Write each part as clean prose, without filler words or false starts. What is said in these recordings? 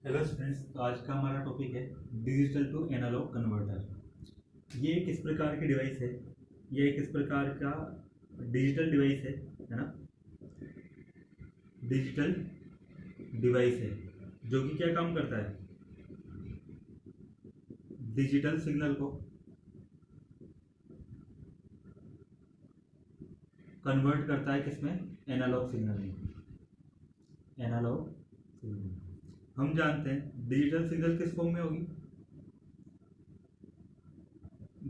Hello students, तो आज का हमारा टॉपिक है डिजिटल टू एनालॉग कन्वर्टर। ये एक इस प्रकार की डिवाइस है। ये एक इस प्रकार का डिजिटल डिवाइस है ना। डिजिटल डिवाइस है जो कि क्या काम करता है, डिजिटल सिग्नल को कन्वर्ट करता है किसमें, एनालॉग सिग्नल में। एनालॉग सिग्नल हम जानते हैं डिजिटल सिग्नल किस फॉर्म में होगी,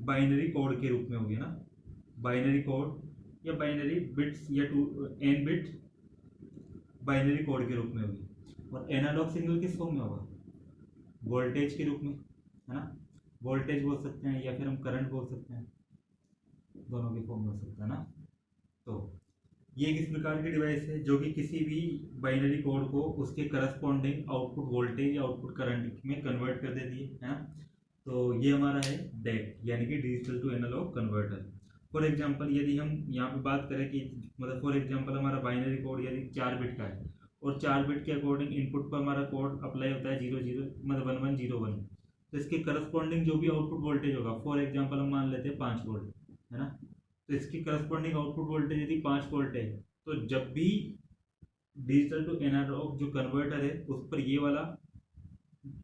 बाइनरी कोड के रूप में होगी ना। बाइनरी कोड या बाइनरी बिट्स या two n bit binary code के रूप में होगी। और एनालॉग सिग्नल किस फॉर्म में होगा, वोल्टेज के रूप में, है ना। वोल्टेज बोल सकते हैं या फिर हम करंट बोल सकते हैं, दोनों के फॉर्म में हो सकता है ना। तो ये एक इस प्रकार की डिवाइस है जो कि किसी भी बाइनरी कोड को उसके करस्पॉन्डिंग आउटपुट वोल्टेज या आउटपुट करंट में कन्वर्ट कर देती है ना। तो ये हमारा है डेक, यानी कि digital to analogue converter. For example यदि हम यहाँ पे बात करें कि मतलब फॉर एग्जांपल हमारा बाइनरी कोड यदि 4 बिट का है और 4 बिट के अकॉर्डिंग इनपुट पर हमारा कोड अप्लाई होता है 00 मतलब 1101। तो इसके करस्पॉन्डिंग जो भी आउटपुट वोल्टेज होगा, फॉर एग्जाम्पल हम मान लेते हैं 5 वोल्ट, है ना। तो इसकी करस्पॉन्डिंग आउटपुट वोल्टेज यदि 5 वोल्ट है, तो जब भी डिजिटल टू एनालॉग जो कन्वर्टर है उस पर ये वाला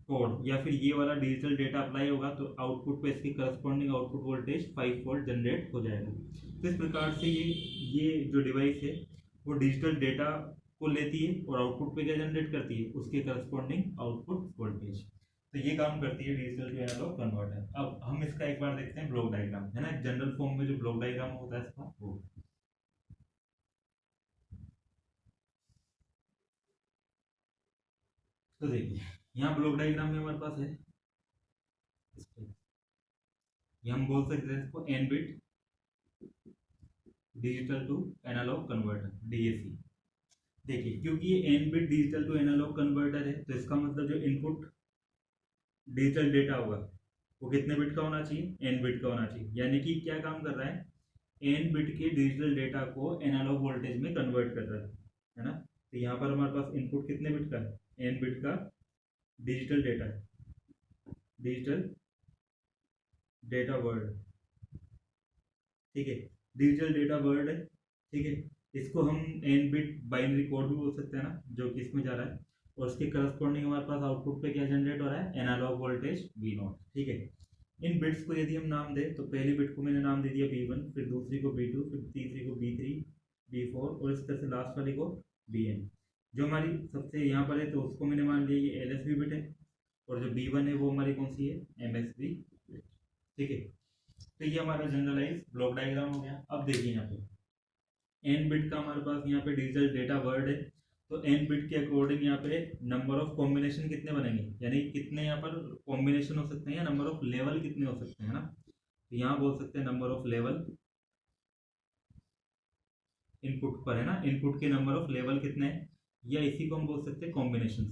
कोड या फिर ये वाला डिजिटल डेटा अप्लाई होगा तो आउटपुट पे इसकी corresponding output voltage 5 volt generate हो जाएगा। तो इस प्रकार से ये जो डिवाइस है वो डिजिटल डेटा को लेती है और आउटपुट पे क्या जनरेट करती है, उसके करस्पॉन्डिंग आउटपुट वोल्टेज। तो ये काम करती है डिजिटल टू एनालॉग कन्वर्टर। अब हम इसका एक बार देखते हैं ब्लॉक डायग्राम, है ना। जनरल फॉर्म में जो ब्लॉक डायग्राम होता है इसका वो, तो देखिए यहाँ ब्लॉक डायग्राम में हमारे पास है ये हम बोल सकते हैं इसको n bit digital to analogue converter, DAC. देखिए क्योंकि ये n bit digital to analogue converter है तो इसका मतलब जो इनपुट डिजिटल डेटा होगा वो कितने बिट का होना चाहिए, एन बिट का होना चाहिए। यानी कि क्या काम कर रहा है, एन बिट के डिजिटल डेटा को एनालॉग वोल्टेज में कन्वर्ट कर रहा है ना। तो यहाँ पर हमारे पास इनपुट कितने बिट का है, एन बिट का डिजिटल डेटा है, डिजिटल डेटा वर्ड, ठीक है। डिजिटल डेटा वर्ड है, ठीक है। इसको हम एन बिट बाइनरी कोड भी बोल सकते हैं ना, जो कि इसमें जा रहा है। और उसके करस्पॉन्डिंग हमारे पास आउटपुट पे क्या जनरेट हो रहा है, एनालॉग वोल्टेज वी नॉट, ठीक है। इन बिट्स को यदि हम नाम दें तो पहली बिट को मैंने नाम दे दिया B1, फिर दूसरी को B2, फिर तीसरी को B3, B4 और इस तरह से लास्ट वाली को BN। जो हमारी सबसे यहाँ पर है तो उसको मैंने मान लिया ये LSB बिट है, और जो B1 है वो हमारी कौन सी है, MSB बिट, ठीक है। तो ये हमारा जनरलाइज ब्लॉक डायग्राम हो गया। अब देखिए यहाँ पे एन बिट का हमारे पास यहाँ पे डिजिटल डेटा वर्ड है, तो एन बिट के अकॉर्डिंग यहाँ पे नंबर ऑफ कॉम्बिनेशन कितने बनेंगे, यानी कितने यहाँ पर कॉम्बिनेशन हो सकते हैं या नंबर ऑफ लेवल कितने हो सकते हैं ना। तो यहाँ बोल सकते हैं नंबर ऑफ लेवल इनपुट पर, है ना। इनपुट के नंबर ऑफ लेवल कितने हैं, या इसी को हम बोल सकते हैं कॉम्बिनेशन,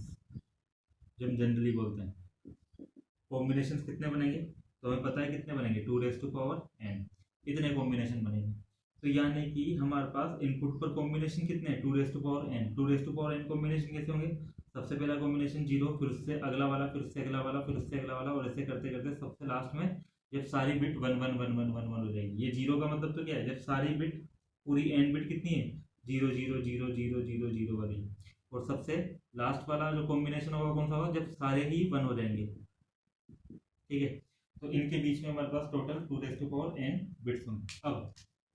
जो हम जनरली बोलते हैं कॉम्बिनेशन कितने बनेंगे। तो हमें पता है कितने बनेंगे, 2 n, इतने कॉम्बिनेशन बनेंगे। तो यानी कि हमारे पास इनपुट पर कॉम्बिनेशन कितने हैं, 2n। 2n कॉम्बिनेशन कैसे होंगे, सबसे पहला कॉम्बिनेशन 0, फिर उससे अगला वाला, फिर उससे अगला वाला, फिर उससे अगला वाला, और ऐसे करते करते सबसे लास्ट में जब सारी बिट 1 1 1 1 1 1 हो जाएगी। ये जीरो का मतलब तो क्या है, जब सारी बिट पूरी एन बिट कितनी है, 0 0 0 0 0 0 वाली। और सबसे लास्ट वाला जो कॉम्बिनेशन होगा कौन सा होगा, जब सारे ही 1 हो जाएंगे, ठीक है। तो इनके बीच में हमारे पास टोटल 2n बिट्स होंगे। अब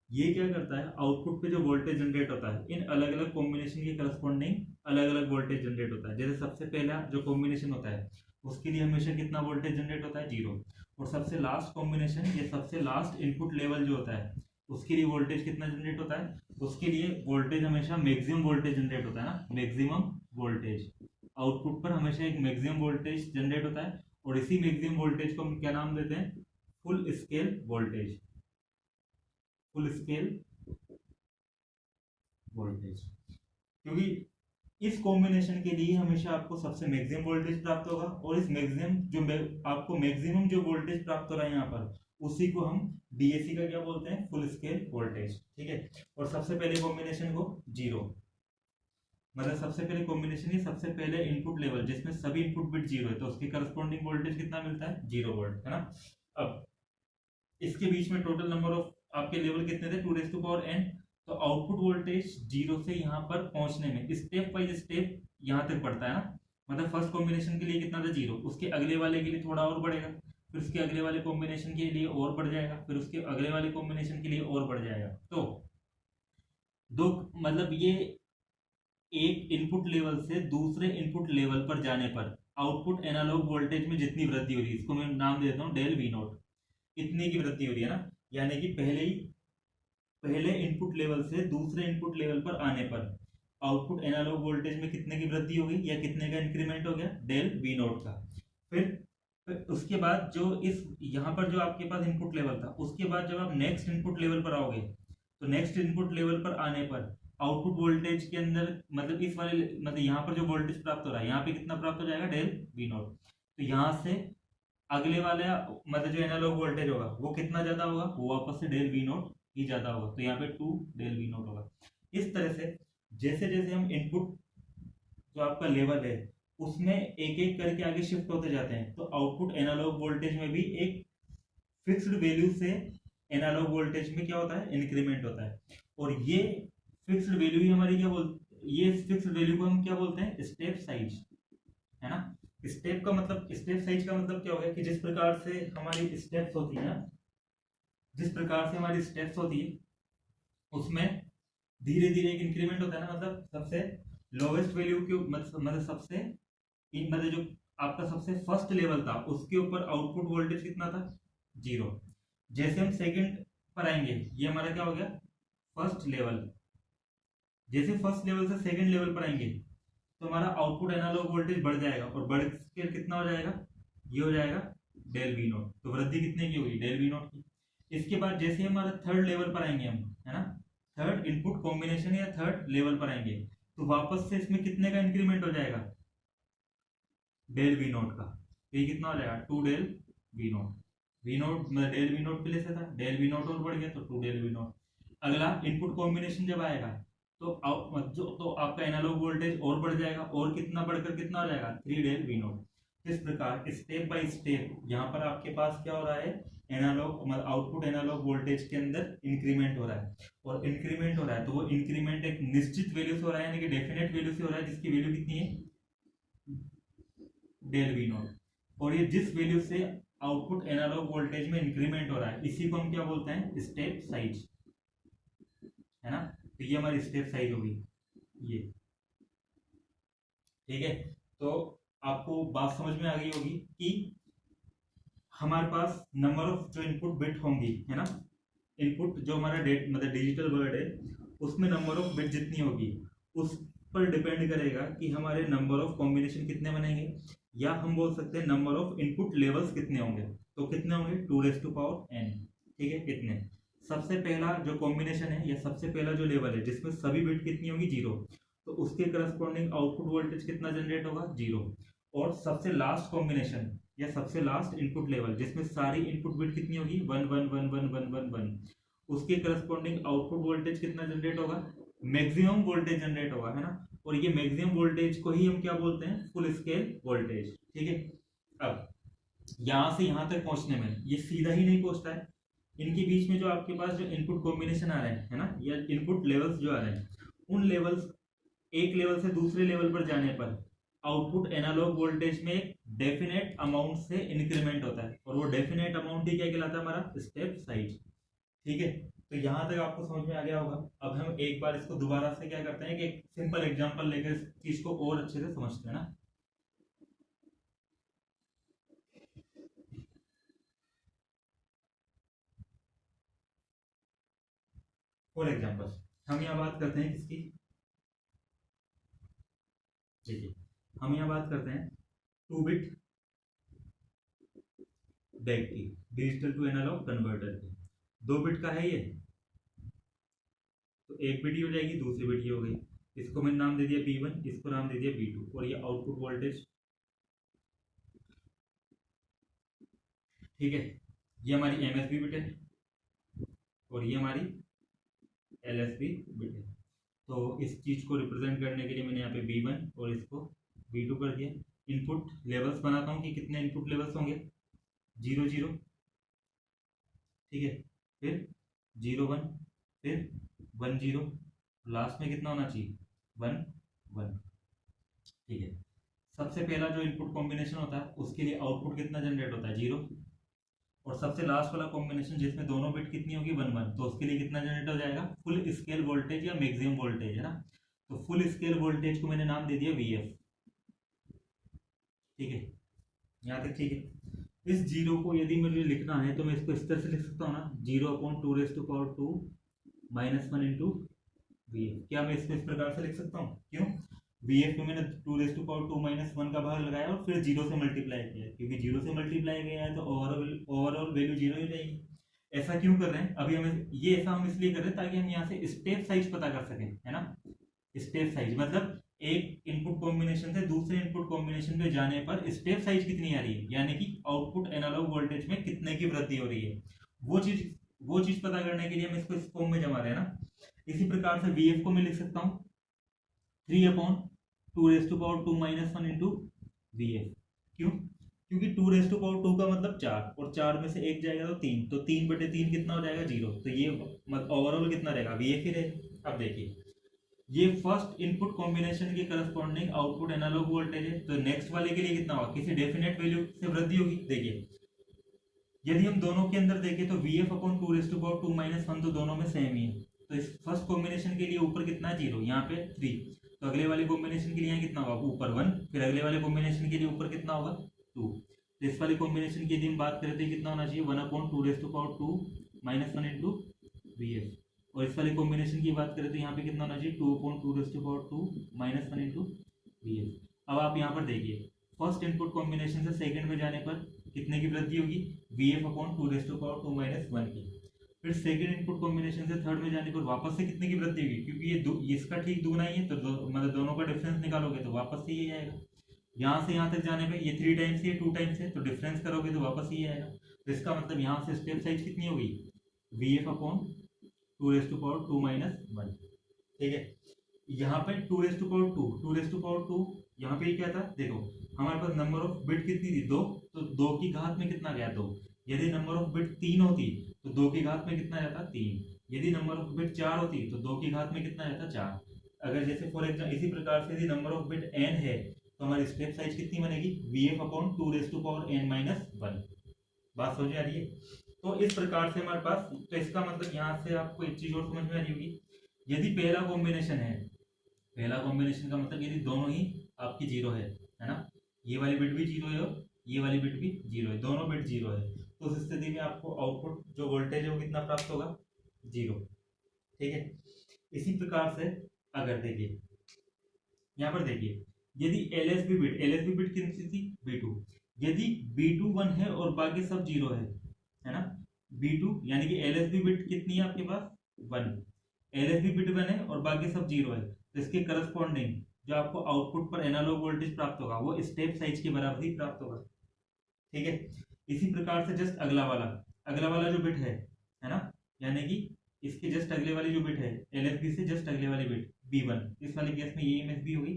ये क्या करता है, आउटपुट पे जो वोल्टेज जनरेट होता है इन अलग अलग कॉम्बिनेशन के करस्पॉन्डिंग अलग अलग वोल्टेज जनरेट होता है। जैसे सबसे पहला जो कॉम्बिनेशन होता है उसके लिए हमेशा कितना वोल्टेज जनरेट होता है, 0। और सबसे लास्ट कॉम्बिनेशन या सबसे लास्ट इनपुट लेवल जो होता है उसके लिए वोल्टेज कितना जनरेट होता है, उसके लिए वोल्टेज हमेशा मैक्सिमम वोल्टेज जनरेट होता है ना, मैक्सिमम वोल्टेज। आउटपुट पर हमेशा एक मैक्सिमम वोल्टेज जनरेट होता है, और इसी मैक्सिमम वोल्टेज को हम क्या नाम देते हैं, full scale voltage, full scale voltage. क्योंकि इस कॉम्बिनेशन के लिए हमेशा आपको सबसे मैक्सिमम वोल्टेज प्राप्त होगा, और इस मैक्सिमम जो आपको मैक्सिमम जो वोल्टेज प्राप्त हो रहा है यहाँ पर उसी को हम डीएसी का क्या बोलते हैं, फुल स्केल वोल्टेज, ठीक है। और सबसे पहले कॉम्बिनेशन को 0, मतलब सबसे पहले कॉम्बिनेशन ही सबसे पहले इनपुट लेवल जिसमें सभी इनपुट बिट जीरो है तो उसके करस्पॉन्डिंग वोल्टेज कितना मिलता है, 0 वोल्ट, है ना। अब इसके बीच में टोटल नंबर ऑफ आपके लेवल कितने थे, 2 n। तो आउटपुट वोल्टेज जीरो से यहाँ पर पहुंचने में स्टेप बाई स्टेप यहाँ तक बढ़ता है ना। मतलब फर्स्ट कॉम्बिनेशन के लिए कितना था, 0, उसके अगले वाले के लिए थोड़ा और बढ़ेगा, फिर उसके अगले वाले कॉम्बिनेशन के लिए और बढ़ जाएगा, फिर उसके अगले वाले कॉम्बिनेशन के लिए और बढ़ जाएगा। तो दो मतलब ये एक इनपुट लेवल से दूसरे इनपुट लेवल पर जाने पर आउटपुट एनालॉग वोल्टेज में जितनी वृद्धि हो रही है, इसको मैं नाम दे देता हूँ डेल वी नोट, इतने की वृद्धि हो रही है ना। यानी कि पहले इनपुट लेवल से दूसरे इनपुट लेवल पर आने पर आउटपुट एनालॉग वोल्टेज में कितने की वृद्धि हो गई या कितने का इंक्रीमेंट हो गया, डेल वी नोट का। फिर उसके बाद जो इस यहाँ पर जो आपके पास इनपुट लेवल था, उसके बाद जब आप नेक्स्ट इनपुट लेवल पर आओगे तो नेक्स्ट इनपुट लेवल पर आने पर आउटपुट वोल्टेज के अंदर मतलब इस वाले मतलब यहाँ पर जो वोल्टेज प्राप्त हो रहा है यहाँ पे कितना प्राप्त हो जाएगा, डेल वी नोट। तो यहाँ से अगले वाले मतलब जो एनालॉग वोल्टेज होगा वो कितना ज्यादा होगा, वो वापस से डेल वी नोट ही ज्यादा होगा, तो यहाँ पे 2 डेल वी नोट होगा। इस तरह से जैसे जैसे हम इनपुट जो आपका लेवल है उसमें एक एक करके आगे शिफ्ट होते जाते हैं तो आउटपुट एनालॉग वोल्टेज में भी एक फिक्स्ड वैल्यू से एनालॉग वोल्टेज में क्या होता है, इंक्रीमेंट होता है। और ये फिक्स्ड वैल्यू ही हमारी क्या ये फिक्स्ड वैल्यू को हम क्या बोलते हैं, स्टेप साइज, है ना। स्टेप का मतलब स्टेप साइज का मतलब क्या हो गया कि जिस प्रकार से हमारी स्टेप्स होती है, जिस प्रकार से हमारी स्टेप्स होती है उसमें धीरे धीरे एक इंक्रीमेंट होता है ना। मतलब सबसे लोवेस्ट वैल्यू के मतलब सबसे मतलब जो आपका सबसे फर्स्ट लेवल था उसके ऊपर आउटपुट वोल्टेज कितना था, 0। जैसे हम सेकंड पर आएंगे ये हमारा क्या हो गया, फर्स्ट लेवल। जैसे फर्स्ट लेवल से सेकंड लेवल पर आएंगे तो हमारा आउटपुट एनालॉग वोल्टेज बढ़ जाएगा और बढ़ के कितना हो जाएगा, ये हो जाएगा डेल वी नोट। तो वृद्धि कितने की होगी, डेल वी नोट की। इसके बाद जैसे हमारा थर्ड लेवल पर आएंगे हम, है ना, थर्ड इनपुट कॉम्बिनेशन या थर्ड लेवल पर आएंगे तो वापस से इसमें कितने का इंक्रीमेंट हो जाएगा, डेल वी नोट का। तो ये कितना हो जाएगा, 2 del V naught. V naught मतलब डेल वी नोट पहले से था, डेल वी नोट और बढ़ गया तो 2 डेल वी नोट। अगला इनपुट कॉम्बिनेशन जब आएगा तो आपका एनालॉग वोल्टेज और बढ़ जाएगा और कितना बढ़कर कितना हो जाएगा, 3 डेल वी नोट। इस प्रकार स्टेप बाय स्टेप यहाँ पर आपके पास क्या हो रहा है, एनालॉग मतलब आउटपुट एनालॉग वोल्टेज के अंदर इंक्रीमेंट हो रहा है। और इंक्रीमेंट हो रहा है तो वो इंक्रीमेंट एक निश्चित वैल्यू से हो रहा है, यानी कि डेफिनेट वैल्यू से हो रहा है, जिसकी वैल्यू कितनी है, डेल वी नोट। और ये जिस वैल्यू से आउटपुट एनालॉग वोल्टेज में इंक्रीमेंट हो रहा है इसी को हम क्या बोलते हैं, स्टेप साइज, है ना। तो ये हमारी स्टेप साइज होगी ये, ठीक है। तो आपको बात समझ में आ गई होगी कि हमारे पास नंबर ऑफ जो इनपुट बिट होंगी, है ना, इनपुट जो हमारा डेट मतलब डिजिटल वर्ड है उसमें नंबर ऑफ बिट जितनी होगी उस पर डिपेंड करेगा कि हमारे नंबर ऑफ कॉम्बिनेशन कितने बनेंगे, या हम बोल सकते हैं नंबर ऑफ इनपुट लेवल्स कितने होंगे। तो कितने होंगे, 2n, ठीक है। कितने, सबसे पहला जो कॉम्बिनेशन है या सबसे पहला जो लेवल है जिसमें सभी बिट कितनी होगी, 0, तो उसके करस्पॉन्डिंग आउटपुट वोल्टेज कितना जनरेट होगा, 0। और सबसे लास्ट कॉम्बिनेशन या सबसे लास्ट इनपुट लेवल जिसमें सारी इनपुट बिट कितनी होगी, 1 1 1 1 1 1 1, उसके करस्पॉन्डिंग आउटपुट वोल्टेज कितना जनरेट होगा, मैक्सिमम वोल्टेज जनरेट होगा, है ना। और ये मैक्सिमम वोल्टेज को ही हम क्या बोलते हैं, फुल स्केल वोल्टेज, ठीक है। अब यहां से यहां तक पहुंचने में ये सीधा ही नहीं पहुंचता है, इनके बीच में जो आपके पास जो इनपुट कॉम्बिनेशन आ रहे हैं, है ना, या इनपुट लेवल्स जो आ रहे हैं, उन लेवल्स एक लेवल से दूसरे लेवल पर जाने पर आउटपुट एनालॉग वोल्टेज में एक डेफिनेट अमाउंट से इंक्रीमेंट होता है और वो डेफिनेट अमाउंट ही क्या कहलाता है, हमारा स्टेप साइज, ठीक है। तो यहां तक आपको समझ में आ गया होगा। अब हम एक बार इसको दोबारा से क्या करते हैं कि एक सिंपल एग्जांपल लेकर इस चीज को और अच्छे से समझते हैं ना। फॉर एग्जांपल हम यहाँ बात करते हैं किसकी, ठीक है, हम यहाँ बात करते हैं 2 बिट डेक की, डिजिटल टू एनालॉग कन्वर्टर की। 2 बिट का है ये, तो एक बिट ही हो जाएगी, दूसरी बिट ही हो गई। इसको मैंने नाम दे दिया B1, इसको नाम दे दिया B2, और ये आउटपुट वोल्टेज, ठीक है। ये हमारी MSB बिट है और ये हमारी LSB बिट है। तो इस चीज़ को रिप्रेजेंट करने के लिए मैंने यहाँ पे V1 और इसको V2 कर दिया। इनपुट लेवल्स बनाता हूँ कि कितने इनपुट लेवल्स होंगे, 0 0, ठीक है, फिर 0 1, फिर 1 0, लास्ट में कितना होना चाहिए 1 1, ठीक है। सबसे पहला जो इनपुट कॉम्बिनेशन होता है उसके लिए आउटपुट कितना जनरेट होता है 0, और सबसे लास्ट वाला कॉम्बिनेशन जिसमें दोनों बिट कितनी होगी 1 1, तो उसके लिए कितना जनरेट हो जाएगा फुल स्केल वोल्टेज या मैक्सिमम वोल्टेज, है ना। तो फुल स्केल वोल्टेज को मैंने नाम दे दिया VF, ठीक है, यहाँ तक ठीक है। इस जीरो को यदि मुझे लिखना है तो मैं इसको इस तरह से लिख सकता हूँ ना, 0/2⁻2 -1 इंटू VF। क्या मैं इसको इस प्रकार से लिख सकता हूँ? क्यों? VF को मैंने 2⁻2 -1 का भाग लगाया और फिर 0 से मल्टीप्लाई किया, क्योंकि 0 से मल्टीप्लाई किया है तो ओवरऑल वैल्यू 0 हो जाएगी। ऐसा क्यों कर रहे हैं? अभी हमें ये ऐसा हम इसलिए कर रहे हैं ताकि हम यहाँ से स्टेप साइज पता कर सकें, है ना। स्टेप साइज मतलब एक इनपुट कॉम्बिनेशन से दूसरे इनपुट कॉम्बिनेशन पे जाने पर स्टेप साइज कितनी आ रही है, यानी कि आउटपुट एनालॉग वोल्टेज में कितने की वृद्धि हो रही है, वो चीज पता करने के लिए हम इसको इस फॉर्म में जमा रहे हैं ना। इसी प्रकार से VF को मैं लिख सकता हूँ 3/2⁻2 -1 इंटू VF। क्यों? क्योंकि 2⁻2 का मतलब 4, और 4 में से 1 जाएगा तो 3, तो 3/3 कितना हो जाएगा 0, तो ये ओवरऑल कितना रहेगा VF ही रहेगा। अब देखिए ये फर्स्ट इनपुट कॉम्बिनेशन के करस्पॉन्डिंग आउटपुट एनालॉग वोल्टेज है, तो नेक्स्ट वाले के लिए कितना होगा, किसी डेफिनेट वैल्यू से वृद्धि होगी। देखिए यदि हम दोनों के अंदर देखें तो VF/2⁻2 -1 तो दोनों में सेम ही है, तो इस फर्स्ट कॉम्बिनेशन के लिए ऊपर कितना है 0, यहाँ पे 3, तो अगले वाले कॉम्बिनेशन के लिए यहाँ कितना होगा ऊपर 1, फिर अगले वाले कॉम्बिनेशन के लिए ऊपर कितना होगा 2। तो इस वाले कॉम्बिनेशन की यदि हम बात करते हैं कितना होना चाहिए 1/2⁻2 -1 इंटू VF, और इस वाले कॉम्बिनेशन की बात करें तो यहाँ पे कितना होना चाहिए 2/2 -1 इंटू VF। अब आप यहाँ पर देखिए फर्स्ट इनपुट कॉम्बिनेशन से सेकंड में जाने पर कितने की वृद्धि होगी VF/2 -1 की, फिर सेकंड इनपुट कॉम्बिनेशन से थर्ड में जाने पर वापस से कितने की वृद्धि होगी, क्योंकि ये इसका ठीक दुगना ही है, तो मतलब दोनों का डिफरेंस निकालोगे तो वापस से ये आएगा। यहाँ से यहाँ तक जाने पे ये 3 टाइम्स है 2 टाइम्स है, तो डिफरेंस करोगे तो वापस ये आएगा। तो इसका मतलब यहाँ से स्टेप साइज कितनी होगी VF/2 -1, ठीक है। यहाँ पे 2 यहाँ पे क्या था, देखो हमारे पास नंबर ऑफ बिट कितनी थी 2, तो 2 की घात में कितना गया 2। यदि नंबर ऑफ बिट 3 होती तो 2 की घात में कितना जाता 3। यदि नंबर ऑफ बिट 4 होती तो 2 की घात में कितना जाता 4। अगर जैसे फॉर एग्जाम्पल इसी प्रकार से यदि नंबर ऑफ बिट n है तो हमारी स्टेप साइज कितनी बनेगी VF/2 बात समझ में आ रही है? तो इस प्रकार से हमारे पास, तो इसका मतलब यहाँ से आपको एक चीज और समझ में आ रही होगी, यदि पहला कॉम्बिनेशन है, पहला कॉम्बिनेशन का मतलब यदि दोनों ही आपकी 0 है ना, ये वाली बिट भी 0 है और ये वाली बिट भी 0 है, दोनों बिट 0 है, तो उस स्थिति में आपको आउटपुट जो वोल्टेज है वो कितना प्राप्त होगा 0, ठीक है। इसी प्रकार से अगर देखिए यहाँ पर देखिए यदि LSB बिट कितनी थी B2, यदि B2 1 है और बाकी सब 0 है ना, B2 यानी कि LSB बिट कितनी है आपके पास 1, LSB बिट 1 है और बाकी सब 0 है, तो इसके करस्पॉन्डिंग जो आपको आउटपुट पर एनालॉग वोल्टेज प्राप्त होगा वो स्टेप साइज के बराबर ही प्राप्त होगा, ठीक है। इसी प्रकार से जस्ट अगला वाला जो बिट है ना, यानी कि इसके जस्ट अगले वाली जो बिट है LSB से जस्ट अगले वाली बिट B1, इस वाले केस में ये MSB होगी।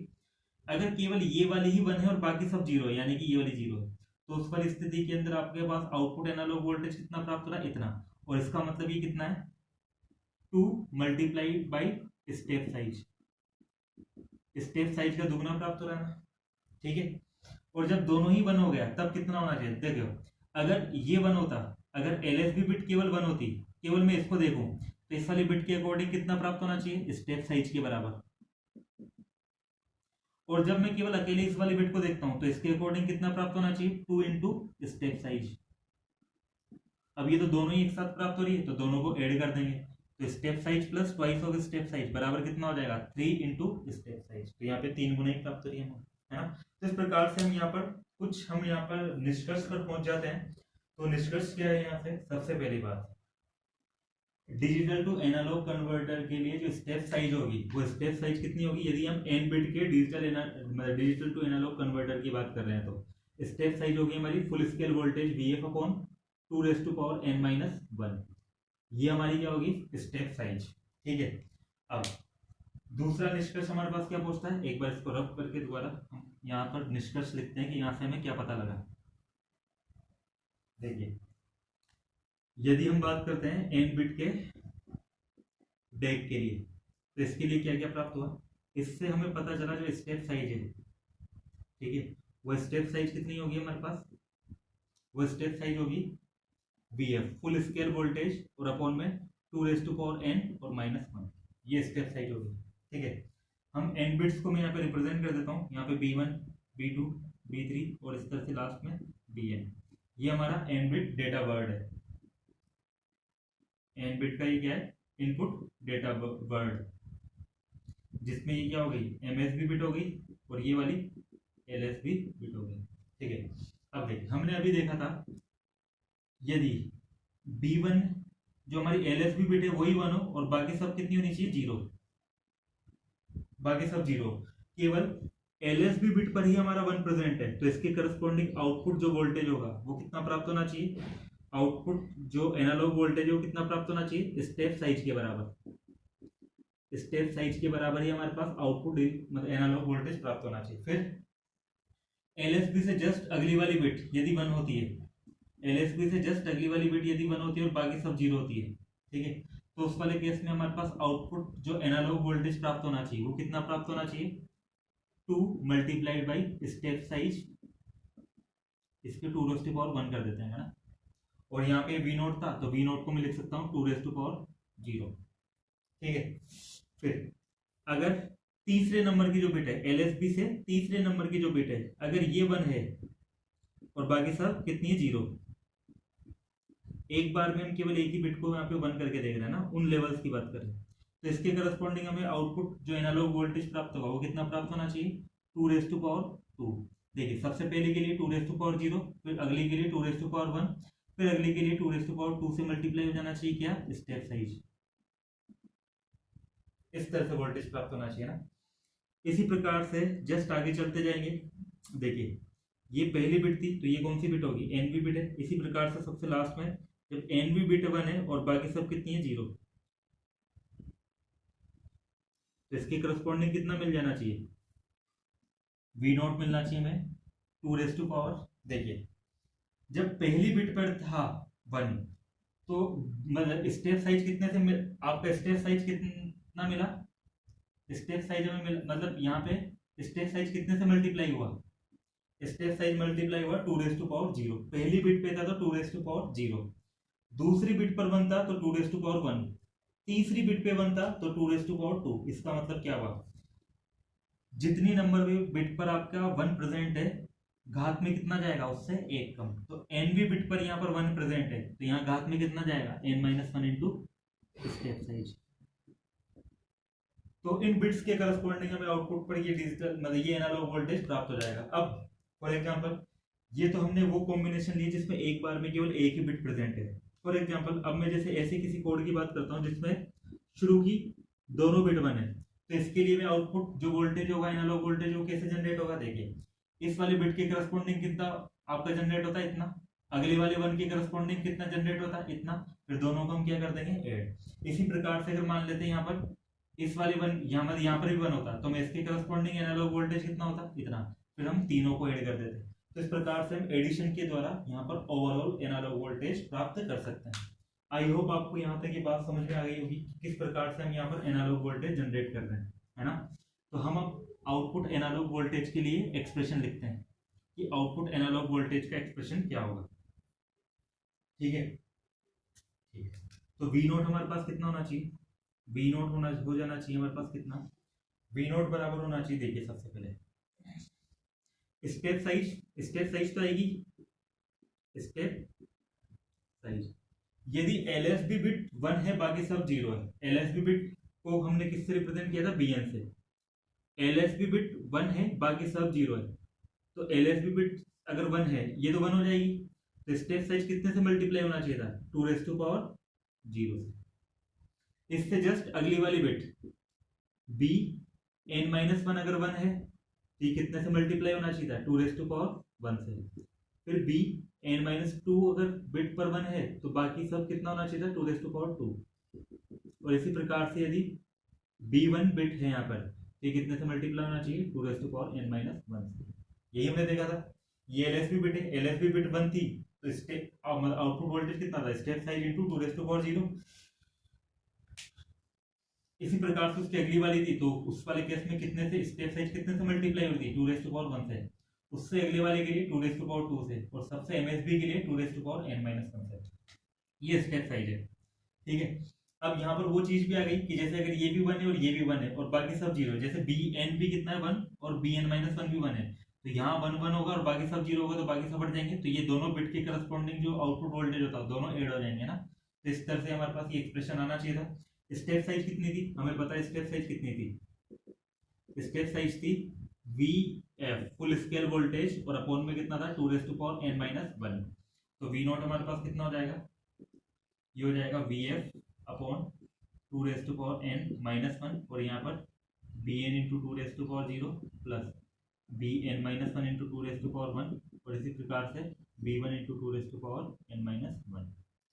अगर केवल ये वाली ही 1 है और बाकी सब 0 है, यानी कि ये वाली 0 है, तो उस वाली स्थिति के अंदर आपके पास आउटपुट एनालॉग वोल्टेज कितना प्राप्त हो रहा है इतना, और इसका मतलब ये कितना है 2 multiplied by step size, step size का दुगना प्राप्त हो रहा है ना, ठीक है। और जब दोनों ही 1 हो गया तब कितना होना चाहिए, देखो अगर ये 1 होता, अगर LSB बिट केवल 1 होती, केवल मैं इसको देखूं तो इस वाली बिट के अकॉर्डिंग कितना प्राप्त होना चाहिए स्टेप साइज के बराबर, और जब मैं केवल अकेले इस वाली बिट को देखता हूं तो इसके अकॉर्डिंग कितना प्राप्त होना चाहिए 2 इंटू स्टेप साइज। अब ये तो दोनों ही एक साथ प्राप्त हो रही है तो दोनों को ऐड कर देंगे, तो step size plus twice of step size बराबर कितना हो जाएगा 3 इंटू स्टेप साइज, तो यहाँ पे 3 गुना ही प्राप्त हो रही है ना। तो इस प्रकार से हम यहाँ पर निष्कर्ष पर पहुंच जाते हैं। तो निष्कर्ष क्या है यहाँ से, सबसे पहली बात डिजिटल टू एनालॉग कन्वर्टर के लिए जो स्टेप साइज होगी वो स्टेप साइज कितनी होगी, यदि हम n बिट के डिजिटल टू एनालॉग कन्वर्टर की बात कर रहे हैं तो स्टेप साइज होगी हमारी full scale voltage VF/2 n-1, ये हमारी क्या होगी स्टेप साइज, ठीक है। अब दूसरा निष्कर्ष हमारे पास क्या पूछता है, एक बार इसको रफ करके दोबारा हम यहाँ पर निष्कर्ष लिखते हैं कि यहाँ से हमें क्या पता लगा। देखिए, यदि हम बात करते हैं n बिट के डेक के लिए, तो इसके लिए क्या क्या प्राप्त हुआ, इससे हमें पता चला जो स्टेप साइज है, ठीक है, वो स्टेप साइज कितनी होगी हमारे पास, वो स्टेप साइज होगी VF फुल स्केल वोल्टेज और अपॉन में 2n और -1, ये स्टेप साइज होगी, ठीक है। हम n बिट्स को मैं यहाँ पे रिप्रेजेंट कर देता हूँ, यहाँ पे B1 B2 B3 और इस तरह से लास्ट में Bn, ये हमारा n बिट डेटा वर्ड है। n बिट का ये क्या है, इनपुट डेटा वर्ड, जिसमें ये क्या हो गई, MSB बिट हो गई और ये वाली LSB बिट हो गई, ठीक है। अब देखिए, हमने अभी देखा था यदि B1 जो हमारी LSB बिट है वही 1 हो और बाकी सब कितनी होनी चाहिए, 0, बाकी सब 0, केवल LSB बिट पर ही हमारा 1 प्रेजेंट है, तो इसके करस्पॉन्डिंग आउटपुट जो वोल्टेज होगा वो कितना प्राप्त होना चाहिए, आउटपुट जो एनालॉग वोल्टेज है वो कितना प्राप्त होना चाहिए, स्टेप साइज के बराबर, स्टेप साइज के बराबर ही हमारे पास आउटपुट मतलब एनालॉग वोल्टेज प्राप्त होना चाहिए। फिर LSB से जस्ट अगली वाली बिट यदि 1 होती है, LSB से जस्ट अगली वाली बिट यदि 1 होती है और बाकी सब 0 होती है, ठीक है, तो उस वाले केस में हमारे पास आउटपुट जो एनालॉग वोल्टेज प्राप्त होना चाहिए वो कितना प्राप्त होना चाहिए, 2 मल्टीप्लाइड बाई स्टेप साइज, इसके 2 कर देते हैं ना, और यहाँ पे V0 था तो V0 को मैं लिख सकता हूँ 2 0, ठीक है। फिर अगर तीसरे नंबर की जो बिट है, LSB से तीसरे नंबर की जो बिट है, अगर ये 1 है और बाकी सब कितनी है, 0, एक बार में हम केवल एक ही बिट को यहाँ पे 1 करके देख रहे हैं ना, उन लेवल्स की बात करें, तो इसके करस्पॉन्डिंग हमें आउटपुट जो एनालॉग वोल्टेज प्राप्त होगा वो कितना प्राप्त होना चाहिए, 2 देखिए, सबसे पहले के लिए 2 0, फिर अगले के लिए 2 1, फिर अगले के लिए 2 से मल्टीप्लाई हो जाना चाहिए क्या, स्टेप साइज, इस तरह से वोल्टेज प्राप्त होना चाहिए ना। इसी प्रकार से जस्ट आगे चलते जाएंगे, देखिए ये पहली बिट थी तो ये कौन सी बिट होगी, NB बिट है। इसी प्रकार से सबसे लास्ट में जब NB बिट 1 है और बाकी सब कितनी है, 0, तो इसके करस्पॉन्डिंग कितना मिल जाना चाहिए, V0 मिलना चाहिए हमें 2 देखिए, जब पहली बिट पर था 1 तो मतलब स्टेप साइज कितने से आपका स्टेप साइज कितना मिला, स्टेप साइज हमें मतलब यहाँ पे स्टेप साइज कितने से मल्टीप्लाई हुआ, स्टेप साइज मल्टीप्लाई हुआ 2 पहली बिट पे था तो 2 दूसरी बिट पर 1 था तो 2 तीसरी बिट पे 1 था तो 2 इसका मतलब क्या हुआ, जितनी नंबर बिट पर आपका 1 प्रेजेंट है घात में कितना जाएगा, उससे 1 कम, तो NB बिट पर यहाँ पर 1 प्रेजेंट है तो यहाँ घात में कितना जाएगा, n-1 इंटू स्टेप साइज। तो इन बिट्स के करस्पॉन्डिंग हमें आउटपुट पर ये डिजिटल मतलब ये एनालॉग वोल्टेज प्राप्त हो जाएगा। अब फॉर एग्जांपल ये तो हमने वो कॉम्बिनेशन ली जिसमें एक बार में केवल एक ही बिट प्रेजेंट है। फॉर एग्जांपल अब मैं जैसे ऐसे किसी कोड की बात करता हूँ जिसमें शुरू की दोनों बिट 1 है, तो इसके लिए मैं आउटपुट जो वोल्टेज होगा एनालॉग वोल्टेज वो कैसे जनरेट होगा, देखिए इस वाले बिट के करस्पॉन्डिंग कितना आपका जनरेट होता है, इतना, अगले वाले 1 के करस्पॉन्डिंग कितना जनरेट होता है, इतना, फिर दोनों को हम क्या कर देंगे, ऐड। इसी प्रकार से अगर मान लेते हैं यहाँ पर इस वाले 1 यहाँ पर भी 1 होता तो मैं इसके करस्पॉन्डिंग एनालॉग वोल्टेज कितना होता, इतना, फिर हम तीनों को ऐड कर देते। तो इस प्रकार से हम एडिशन के द्वारा यहाँ पर ओवरऑल एनालॉग वोल्टेज प्राप्त कर सकते हैं। आई होप आपको यहाँ तक ये बात समझ में आ गई होगी किस प्रकार से हम यहाँ पर एनालॉग वोल्टेज जनरेट कर रहे हैं, है ना। तो हम अब आउटपुट एनालॉग वोल्टेज के लिए एक्सप्रेशन लिखते हैं कि आउटपुट एनालॉग वोल्टेज का एक्सप्रेशन क्या होगा, ठीक है। ठीक है, तो V0 हमारे पास कितना होना चाहिए, V0 हो जाना चाहिए हमारे पास कितना, V0 बराबर होना चाहिए, देखिए सबसे पहले स्टेप साइज तो आएगी स्टेप साइज। यदि LSB बिट 1 है बाकी सब 0 है, LSB बिट को हमने किससे रिप्रेजेंट किया था, Bn से, LSB बिट 1 है बाकी सब 0 है, तो LSB बिट अगर 1 है ये तो 1 हो जाएगी, तो स्टेप साइज कितने से मल्टीप्लाई होना चाहिए था, 2 से। इससे जस्ट अगली वाली बिट Bn-1 अगर 1 है तो ये कितने से मल्टीप्लाई होना चाहिए था, 2 से। फिर Bn-2 अगर बिट पर 1 है तो बाकी सब कितना होना चाहिए था, 2 और इसी प्रकार से यदि b1 बिट है यहाँ पर, तो ये कितने से मल्टीप्लाई होना चाहिए, 2 n-1 से। यही हमने देखा था। ये एलएसबी बिट है, एलएसबी बिट 1 थी, तो स्टेप आउटपुट वोल्टेज कितना था, स्टेप साइज इंटू 2 0। इसी प्रकार से उसकी अगली वाली थी, तो उस वाले केस में कितने से स्टेप साइज कितने से मल्टीप्लाई होती है, 2 1 से। उससे अगले वाले के लिए 2 से, और सबसे एमएसबी के लिए 2 n-1 से। ये स्टेप साइज है, ठीक है। अब यहाँ पर वो चीज भी आ गई कि जैसे अगर ये भी 1 है और ये भी 1 है और बाकी सब 0, जैसे बी एन भी कितना है 1 और bn-1 भी 1 है, तो यहाँ 1 1 होगा और बाकी सब 0 होगा, तो बाकी सब हट जाएंगे, तो ये दोनों बिट के करस्पॉन्डिंग जो आउटपुट वोल्टेज होता है दोनों ऐड हो जाएंगे ना। तो इस तरह से हमारे पास ये एक्सप्रेशन आना चाहिए था। स्टेप साइज कितनी थी, हमें पता है स्टेप साइज कितनी थी, स्टेप साइज थी V F full scale voltage, और अपॉन में कितना था 2 n-1। तो वी नॉट हमारे पास कितना हो जाएगा, ये हो जाएगा वी एफ अपॉन 2 n-1, और यहाँ पर b n into 2 plus b n -1 into 2 और इसी प्रकार से बी वन इंटू 2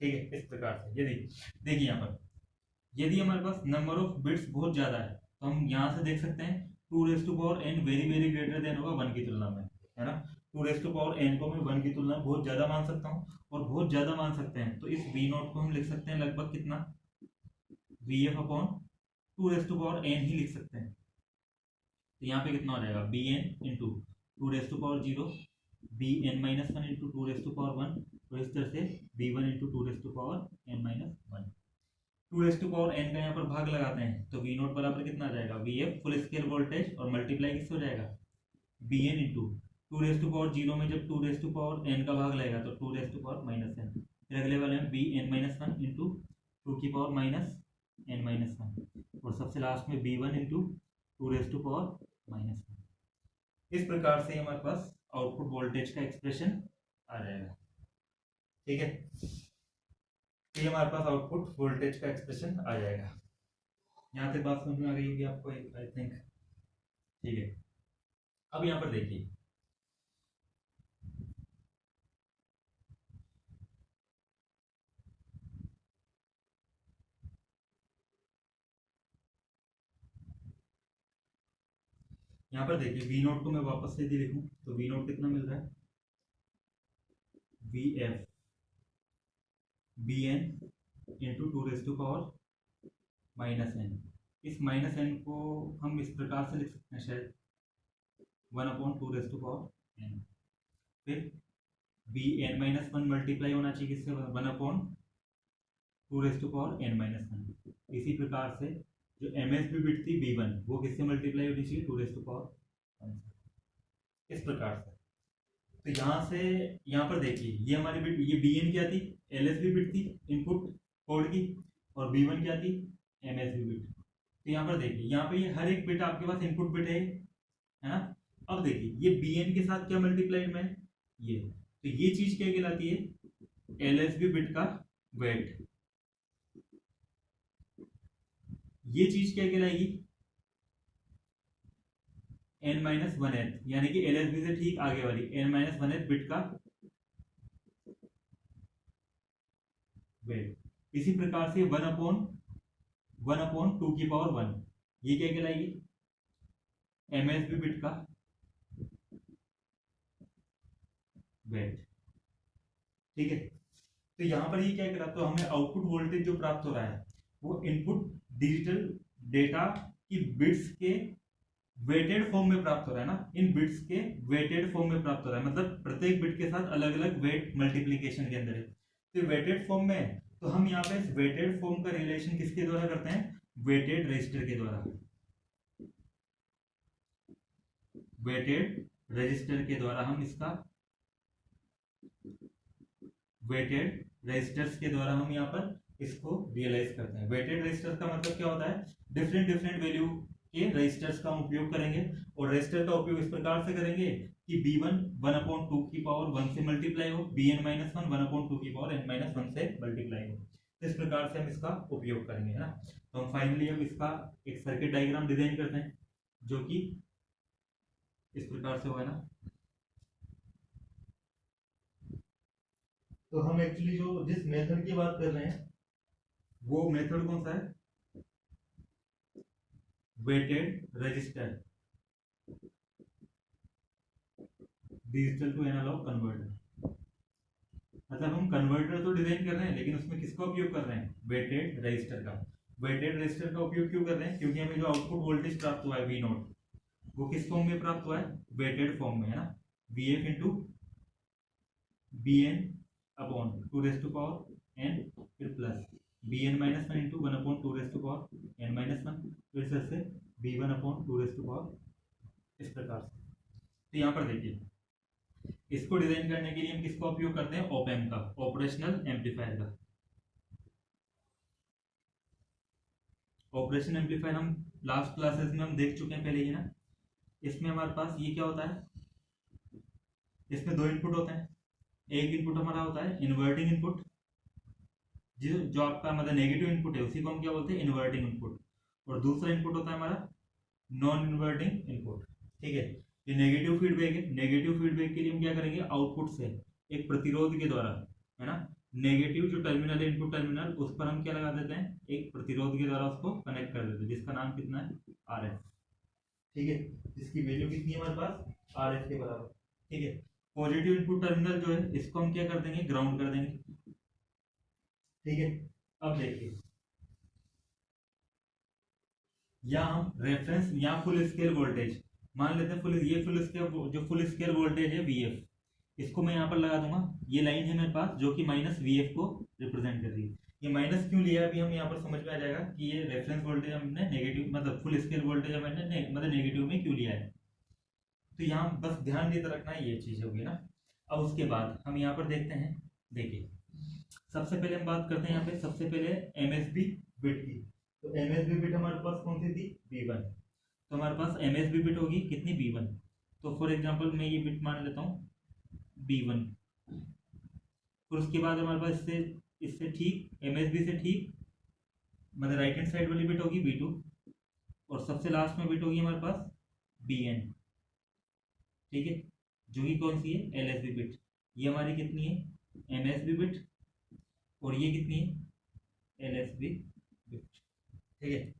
ठीक है। इस प्रकार से यदि देखिए यहाँ पर यदि हमारे पास नंबर ऑफ बिट्स बहुत ज़्यादा है, तो हम यहाँ से देख सकते हैं 2n very very greater than होगा 1 की तुलना में, है ना। 2n को मैं 1 की तुलना में बहुत ज़्यादा मान सकता हूँ, और बहुत ज़्यादा मान सकते हैं, तो इस वी नॉट को हम लिख सकते हैं लगभग कितना, वी एफ अपॉन 2n ही लिख सकते हैं। तो यहाँ पे कितना हो जाएगा, b n into 2 b n -1 into 2 तो इस तरह से B one into 2n-1 2n का यहाँ पर भाग लगाते हैं, तो वी नोट बराबर कितना आ जाएगा, V F full scale voltage और मल्टीप्लाई किससे हो जाएगा, बी एन इंटू 2 में जब 2n का भाग लगेगा तो 2 -n, फिर अगले वाले में बी एन -1 इंटू 2n-1 और सबसे लास्ट में बी वन इंटू 2 इस प्रकार से हमारे पास आउटपुट वोल्टेज का एक्सप्रेशन आ जाएगा, ठीक है। तो ये हमारे पास आउटपुट वोल्टेज का एक्सप्रेशन आ जाएगा। यहाँ तक बात समझ में आ गई होगी आपको, आई थिंक, ठीक है। अब यहाँ पर देखिए, यहाँ पर देखिए वी नोट को मैं वापस से यदि लिखूं तो वी नोट कितना मिल रहा है, V F b n into 2n। इस -n को हम इस प्रकार से लिख सकते हैं शायद 1/2n, फिर बी एन -1 मल्टीप्लाई होना चाहिए किससे, 1/2n-1। इसी प्रकार से जो एमएसबी बिट थी b1 वो किससे मल्टीप्लाई होनी चाहिए, 2 इस प्रकार से। तो यहाँ से यहाँ पर देखिए ये हमारी बिट, ये bn क्या थी, एलएसबी बिट थी इनपुट कोड की, और b1 क्या थी, एमएसबी बिट। तो यहाँ पर देखिए यहाँ पे ये हर एक बिट आपके पास इनपुट बिट है ना। अब देखिए ये bn के साथ क्या मल्टीप्लाइड में ये, तो ये चीज क्या कहलाती है, एलएसबी बिट का वेट। ये चीज क्या कहलाएगी, n-1th, यानी कि एलएसबी से ठीक आगे वाली n-1th बिट का वेट। इसी प्रकार से 1/2 ये क्या कहलाएगी, एमएसबी बिट का वेट, ठीक है। तो यहां पर ये क्या करा, तो हमें आउटपुट वोल्टेज जो प्राप्त हो रहा है वो इनपुट डिजिटल डेटा की बिट्स के वेटेड फॉर्म में प्राप्त हो रहा है ना, इन बिट्स के वेटेड फॉर्म में प्राप्त हो रहा है, मतलब प्रत्येक बिट के साथ अलग अलग वेट मल्टीप्लीकेशन के अंदर है। तो वेटेड फॉर्म में है, तो हम यहाँ पे इस वेटेड फॉर्म का रिलेशन किसके द्वारा करते हैं, वेटेड रजिस्टर के द्वारा, वेटेड रजिस्टर के द्वारा हम इसका वेटेड रजिस्टर्स के द्वारा हम यहाँ पर इसको रियलाइज करते हैं। वेटेड रजिस्टर का मतलब क्या होता है, डिफरेंट डिफरेंट वैल्यू के रजिस्टर्स का हम उपयोग करेंगे, और रजिस्टर का उपयोग इस प्रकार से करेंगे कि b1 1/2 से मल्टीप्लाई हो, bn -1 1/2n-1 से मल्टीप्लाई हो। इस प्रकार से हम इसका उपयोग करेंगे, है ना। तो हम फाइनली अब इसका एक सर्किट डायग्राम डिजाइन करते हैं जो कि इस प्रकार से होगा ना। तो हम एक्चुअली जो जिस मेथड की बात कर रहे हैं वो मेथड कौन सा है, weighted register, digital to analogue converter. मतलब हम कन्वर्टर तो डिजाइन कर रहे हैं, लेकिन उसमें किसका उपयोग कर रहे हैं? वेटेड रजिस्टर का। वेटेड रजिस्टर का उपयोग क्यों कर रहे हैं? क्योंकि हमें जो आउटपुट वोल्टेज प्राप्त हुआ है वी नॉट, वो किस फॉर्म में प्राप्त हुआ है? वेटेड फॉर्म में, है ना। V F into b n upon 2 n, फिर plus b n minus one into 1 upon 2 n minus one, फिर से बी वन अपॉन 2 इस प्रकार से। तो यहाँ पर देखिए, इसको डिजाइन करने के लिए हम किसका उपयोग करते हैं? ऑप एम्प का, ऑपरेशनल एम्पलीफायर का। ऑपरेशन एम्पलीफायर हम लास्ट क्लासेस में हम देख चुके हैं पहले ही ना। इसमें हमारे पास ये क्या होता है? इसमें दो इनपुट होते हैं। एक इनपुट हमारा होता है इन्वर्टिंग इनपुट, जो आपका मतलब नेगेटिव इनपुट है उसी को हम क्या बोलते हैं? Inverting input. और दूसरा इनपुट होता है हमारा नॉन इन्वर्टिंग इनपुट। ठीक है, ये नेगेटिव फीडबैक है। नेगेटिव फीडबैक के लिए हम क्या करेंगे? आउटपुट से एक प्रतिरोध के द्वारा, है ना, नेगेटिव जो टर्मिनल है, इनपुट टर्मिनल, उस पर हम क्या लगा देते हैं? एक प्रतिरोध के द्वारा उसको कनेक्ट कर देते हैं, जिसका नाम कितना है? Are F. ठीक है, जिसकी वैल्यू कितनी है हमारे पास? आर एफ के बराबर। ठीक है, पॉजिटिव इनपुट टर्मिनल जो है इसको हम क्या कर देंगे? ग्राउंड कर देंगे। ठीक है, अब देखिए, या हम रेफरेंस या फुल स्केल वोल्टेज मान लेते हैं। फुल स्केल, जो फुल स्केल वोल्टेज है वीएफ, इसको मैं यहाँ पर लगा दूंगा। ये लाइन है मेरे पास जो कि माइनस वीएफ को रिप्रेजेंट कर रही है। ये माइनस क्यों लिया अभी हम यहाँ पर समझ में आ जाएगा कि ये रेफरेंस वोल्टेज हमने नेगेटिव, मतलब फुल स्केल वोल्टेज हमने मतलब नेगेटिव में क्यों लिया है। तो यहाँ बस ध्यान देते रखना है, ये चीज होगी ना। अब उसके बाद हम यहाँ पर देखते हैं। देखिए, सबसे पहले हम बात करते हैं यहाँ पे सबसे पहले एमएसबी बिट की। तो एमएसबी बिट हमारे पास कौन सी थी? B1। तो हमारे पास एमएसबी बिट होगी कितनी? B1। तो फॉर एग्जांपल मैं ये बिट मान लेता हूँ B1। फिर उसके बाद हमारे पास इससे ठीक एमएसबी से ठीक मतलब राइट हैंड साइड वाली बिट होगी B2, और सबसे लास्ट में बिट होगी हमारे पास BN। ठीक है, जो कि कौन सी है? LSB bit. ये हमारी कितनी है? MSB बिट, और ये कितनी है? LSB bit. ठीक है,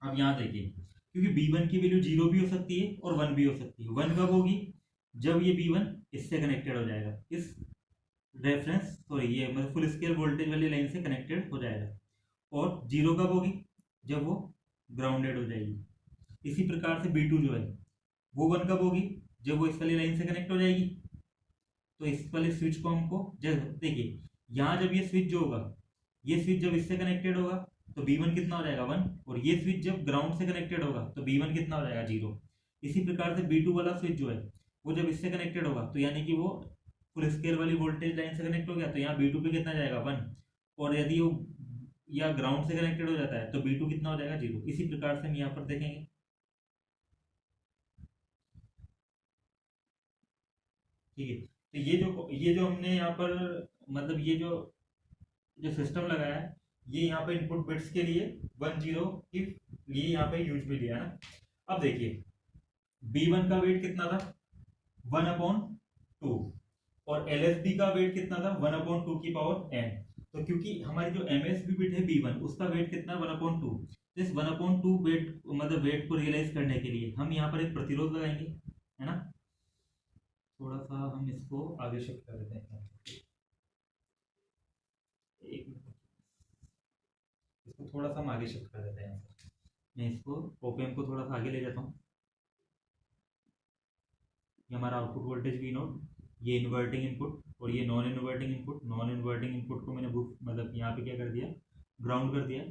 अब यहाँ देखिए, क्योंकि B1 की वैल्यू 0 भी हो सकती है और 1 भी हो सकती है। 1 कब होगी? जब ये B1 इससे कनेक्टेड हो जाएगा, इस रेफरेंस सॉरी ये मतलब फुल स्केल वोल्टेज वाली लाइन से कनेक्टेड हो जाएगा। और 0 कब होगी? जब वो ग्राउंडेड हो जाएगी। इसी प्रकार से B2 जो है वो 1 कब होगी? जब वो इस वाली लाइन से कनेक्ट हो जाएगी। तो इस वाले स्विच को हमको देखिए, यहाँ जब ये स्विच जो होगा, ये स्विच जब इससे कनेक्टेड होगा तो B1 कितना हो जाएगा? 1। और ये स्विच जब ग्राउंड से कनेक्टेड होगा तो B1 कितना हो जाएगा? 0। इसी प्रकार से B2 वाला स्विच जो है वो जब इससे कनेक्टेड होगा तो यानी कि वो फुल स्केल वाली वोल्टेज लाइन से कनेक्ट हो गया, तो यहाँ B2 पे कितना जाएगा? 1। और यदि वो या ग्राउंड से कनेक्टेड हो जाता है तो B2 कितना हो जाएगा? 0। इसी प्रकार से हम यहाँ पर देखेंगे। ठीक है, तो ये जो हमने यहाँ पर मतलब ये जो सिस्टम लगाया है, ये यहाँ पे इनपुट बिट्स के लिए 1 0 के लिए यहाँ पे यूज में लिया ना। अब देखिए, B1 का वेट कितना था? 1/2। और LSB का वेट कितना था? 1/2 की पावर n। तो क्योंकि हमारी जो MSB बिट है B1, उसका वेट कितना? 1/2। तो इस 1/2 वेट मतलब वेट को रियलाइज करने के लिए हम यहाँ पर एक प्रतिरोध लगाएंगे, है ना। थोड़ा सा हम इसको आगे शिफ्ट कर देते हैं, एक मिनट, इसको थोड़ा सा हम आगे शिफ्ट कर देते हैं। मैं इसको ओपन को थोड़ा सा आगे ले जाता हूँ। ये हमारा आउटपुट वोल्टेज वी नोट, ये इन्वर्टिंग इनपुट और ये non inverting input. Non inverting input को मैंने मतलब यहाँ पे क्या कर दिया? ग्राउंड कर दिया।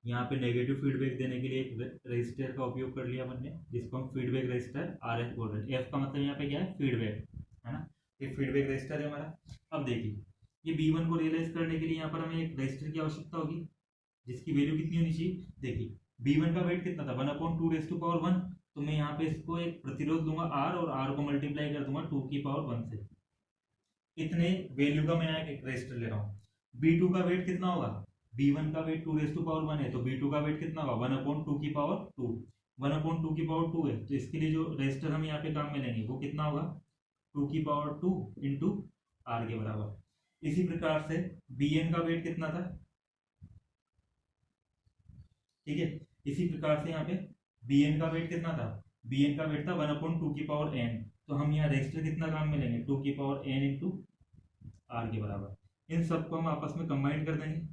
यहाँ पे नेगेटिव फीडबैक देने के लिए एक रजिस्टर का उपयोग कर लिया हमने, जिसको हम फीडबैक रजिस्टर RF बोल रहे हैं। F का मतलब यहाँ पे क्या है? फीडबैक, है ना। ये फीडबैक रजिस्टर है हमारा। अब देखिए, ये B1 को रियलाइज करने के लिए यहाँ पर हमें एक रजिस्टर की आवश्यकता होगी, जिसकी वैल्यू कितनी होनी चाहिए? देखिए, B1 का वेट कितना था? 1/2 तो मैं यहाँ पे इसको एक प्रतिरोध दूंगा R, और R को मल्टीप्लाई कर दूंगा 2 की पावर 1 से। इतने वैल्यू का मैं एक रजिस्टर ले रहा हूँ। B2 का वेट कितना होगा? B1 का वेट 2 है, तो B2 का वेट कितना होगा? 1/2 की पावर 2। 1/2 की पावर 2 है, तो इसके लिए जो रजिस्टर हम यहाँ पे काम में लेंगे वो कितना होगा? 2 की पावर 2 इंटू R के बराबर। इसी प्रकार से BN का वेट कितना था? ठीक है, इसी प्रकार से यहाँ पे बी एन का वेट कितना था, बी एन का वेट था 1/2 की पावर एन, तो हम यहाँ रेजिस्टर कितना काम में लेंगे 2 की पावर एन इंटू आर के बराबर। इन सबको हम आपस में कंबाइन कर देंगे,